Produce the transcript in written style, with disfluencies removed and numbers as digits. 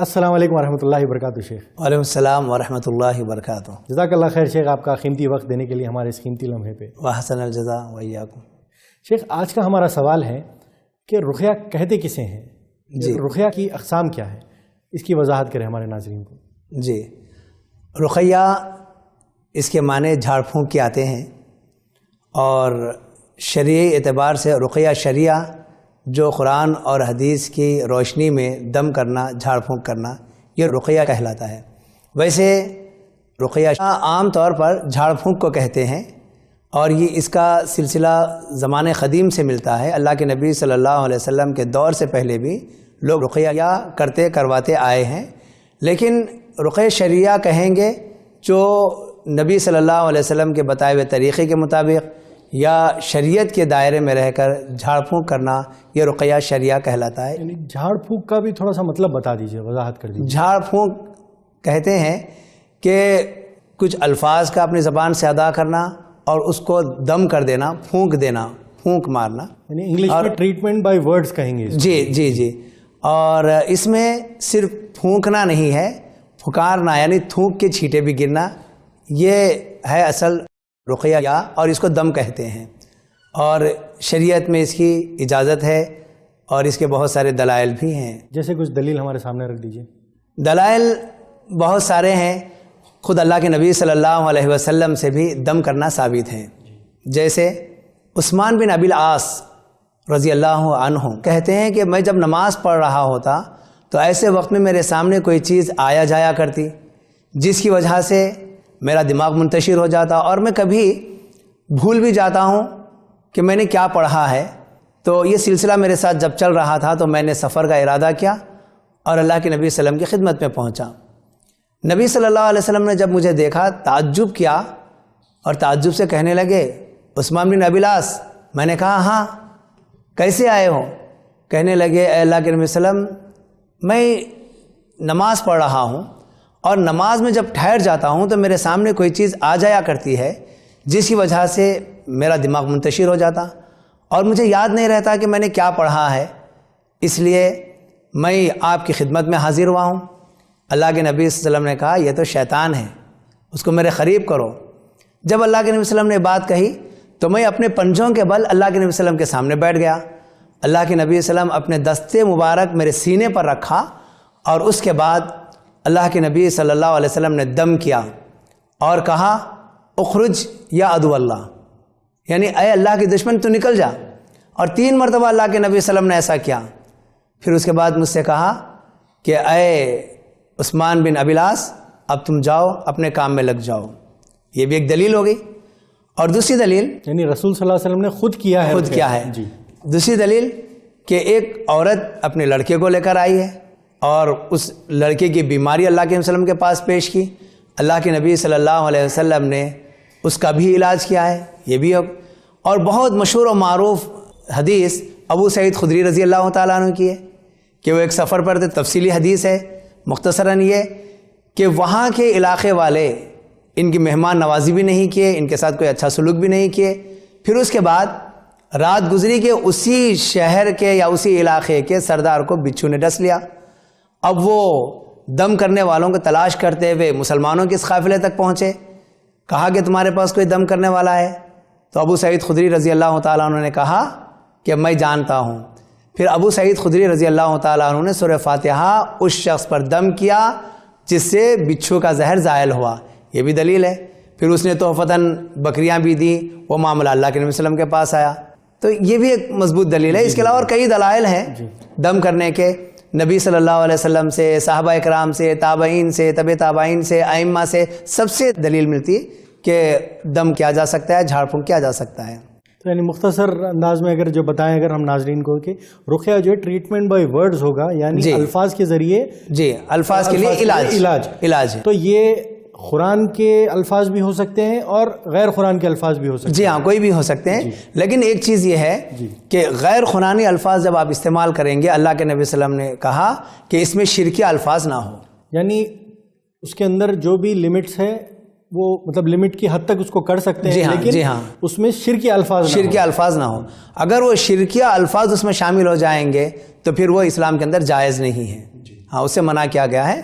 السلام علیکم ورحمۃ اللہ وبرکاتہ شیخ۔ وعلیکم السلام ورحمۃ اللہ وبرکاتہ۔ جزاک اللہ خیر شیخ، آپ کا قیمتی وقت دینے کے لیے ہمارے اس قیمتی لمحے پہ۔ وحسن الجزا وإياكم۔ شیخ آج کا ہمارا سوال ہے کہ رقیہ کہتے کسے ہیں؟ جی، رقیہ کی اقسام کیا ہے، اس کی وضاحت کریں ہمارے ناظرین کو۔ جی، رقیہ اس کے معنی جھاڑ پھونک کے آتے ہیں، اور شرعی اعتبار سے رقیہ شریعہ جو قرآن اور حدیث کی روشنی میں دم کرنا، جھاڑ پھونک کرنا، یہ رقیہ کہلاتا ہے۔ ویسے رقیہ عام طور پر جھاڑ پھونک کو کہتے ہیں، اور یہ اس کا سلسلہ زمانے قدیم سے ملتا ہے۔ اللہ کے نبی صلی اللہ علیہ وسلم کے دور سے پہلے بھی لوگ رقیہ کرواتے آئے ہیں، لیکن رقیہ شریعہ کہیں گے جو نبی صلی اللہ علیہ وسلم کے بتائے ہوئے طریقے کے مطابق یا شریعت کے دائرے میں رہ کر جھاڑ پھونک کرنا، یہ رقیہ شریعہ کہلاتا ہے۔ یعنی جھاڑ پھونک کا بھی تھوڑا سا مطلب بتا دیجیے، وضاحت کر دیجیے۔ جھاڑ پھونک کہتے ہیں کہ کچھ الفاظ کا اپنی زبان سے ادا کرنا اور اس کو دم کر دینا، پھونک دینا، پھونک مارنا، یعنی انگلش میں ٹریٹمنٹ بائی ورڈز کہیں گے۔ جی، اور اس میں صرف پھونکنا نہیں ہے، پھکارنا یعنی تھوک کے چھینٹے بھی گرنا، یہ ہے اصل رقیہ، اور اس کو دم کہتے ہیں۔ اور شریعت میں اس کی اجازت ہے، اور اس کے بہت سارے دلائل بھی ہیں۔ جیسے کچھ دلیل ہمارے سامنے رکھ دیجیے۔ دلائل بہت سارے ہیں، خود اللہ کے نبی صلی اللہ علیہ وسلم سے بھی دم کرنا ثابت ہے۔ جیسے عثمان بن ابی العاص رضی اللہ عنہ کہتے ہیں کہ میں جب نماز پڑھ رہا ہوتا تو ایسے وقت میں میرے سامنے کوئی چیز آیا جایا کرتی، جس کی وجہ سے میرا دماغ منتشر ہو جاتا، اور میں کبھی بھول بھی جاتا ہوں کہ میں نے کیا پڑھا ہے۔ تو یہ سلسلہ میرے ساتھ جب چل رہا تھا تو میں نے سفر کا ارادہ کیا اور اللہ کے نبی صلی اللہ علیہ وسلم کی خدمت میں پہنچا۔ نبی صلی اللہ علیہ وسلم نے جب مجھے دیکھا، تعجب کیا، اور تعجب سے کہنے لگے عثمان بن ابی العاص۔ میں نے کہا ہاں، کیسے آئے ہو؟ کہنے لگے اے اللہ کے نبی صلی اللہ علیہ وسلم، میں نماز پڑھ رہا ہوں، اور نماز میں جب ٹھہر جاتا ہوں تو میرے سامنے کوئی چیز آ جایا کرتی ہے، جس کی وجہ سے میرا دماغ منتشر ہو جاتا، اور مجھے یاد نہیں رہتا کہ میں نے کیا پڑھا ہے، اس لیے میں آپ کی خدمت میں حاضر ہوا ہوں۔ اللہ کے نبی صلی اللہ علیہ وسلم نے کہا یہ تو شیطان ہے، اس کو میرے قریب کرو۔ جب اللہ کے نبی صلی اللہ علیہ وسلم نے بات کہی تو میں اپنے پنجوں کے بل اللہ کے نبی صلی اللہ علیہ وسلم کے سامنے بیٹھ گیا۔ اللہ کے نبی صلی اللہ علیہ وسلم اپنے دستے مبارک میرے سینے پر رکھا، اور اس کے بعد اللہ کے نبی صلی اللہ علیہ وسلم نے دم کیا اور کہا اخرج یا عدو اللہ، یعنی اے اللہ کی دشمن تو نکل جا۔ اور 3 مرتبہ اللہ کے نبی صلی اللہ علیہ وسلم نے ایسا کیا۔ پھر اس کے بعد مجھ سے کہا کہ اے عثمان بن ابی العاص، اب تم جاؤ اپنے کام میں لگ جاؤ۔ یہ بھی ایک دلیل ہو گئی۔ اور دوسری دلیل یعنی رسول صلی اللہ علیہ وسلم نے خود کیا ہے۔ جی، دوسری دلیل کہ ایک عورت اپنے لڑکے کو لے کر آئی ہے، اور اس لڑکے کی بیماری اللہ کے نبی صلی اللہ علیہ وسلم کے پاس پیش کی۔ اللہ کے نبی صلی اللہ علیہ وسلم نے اس کا بھی علاج کیا ہے، یہ بھی۔ اور بہت مشہور و معروف حدیث ابو سعید خدری رضی اللہ تعالیٰ عنہ کی ہے کہ وہ ایک سفر پر تھے، تفصیلی حدیث ہے۔ مختصراً یہ کہ وہاں کے علاقے والے ان کی مہمان نوازی بھی نہیں کیے، ان کے ساتھ کوئی اچھا سلوک بھی نہیں کیے۔ پھر اس کے بعد رات گزری کہ اسی شہر کے یا اسی علاقے کے سردار کو بچھو نے ڈس لیا۔ اب وہ دم کرنے والوں کو تلاش کرتے ہوئے مسلمانوں کے اس قافلے تک پہنچے، کہا کہ تمہارے پاس کوئی دم کرنے والا ہے؟ تو ابو سعید خدری رضی اللہ تعالیٰ عنہ نے کہا کہ میں جانتا ہوں۔ پھر ابو سعید خدری رضی اللہ تعالیٰ عنہ نے سورہ فاتحہ اس شخص پر دم کیا جس سے بچھو کا زہر زائل ہوا، یہ بھی دلیل ہے۔ پھر اس نے تحفتاً بکریاں بھی دی، وہ معاملہ اللہ کے نبی صلی اللہ علیہ وسلم کے پاس آیا، تو یہ بھی ایک مضبوط دلیل ہے۔ اس کے علاوہ اور کئی دلائل ہیں دم کرنے کے، نبی صلی اللہ علیہ وسلم سے، صحابہ اکرام سے، تابعین سے، تبع تابعین سے، ائمہ سے، سب سے دلیل ملتی ہے کہ دم کیا جا سکتا ہے، جھاڑ پھونک کیا جا سکتا ہے۔ تو یعنی مختصر انداز میں اگر جو بتائیں اگر ہم ناظرین کو کہ رقیہ جو ہے ٹریٹمنٹ بائی ورڈز ہوگا، یعنی الفاظ کے ذریعے، جی، الفاظ کے لیے علاج ہے۔ تو یہ قرآن کے الفاظ بھی ہو سکتے ہیں اور غیر قرآن کے الفاظ بھی ہو سکتے ہیں۔ جی ہاں، کوئی بھی ہو سکتے ہیں، لیکن ایک چیز یہ ہے کہ غیر قرآنی الفاظ جب آپ استعمال کریں گے، اللہ کے نبی صلی اللہ علیہ وسلم نے کہا کہ اس میں شرکی الفاظ نہ ہو، یعنی اس کے اندر جو بھی لمٹس ہے وہ مطلب لمٹ کی حد تک اس کو کر سکتے ہیں، لیکن اس میں شرکی الفاظ نہ ہو۔ اگر وہ شرکیہ الفاظ اس میں شامل ہو جائیں گے تو پھر وہ اسلام کے اندر جائز نہیں ہے۔ ہاں اسے منع کیا گیا ہے.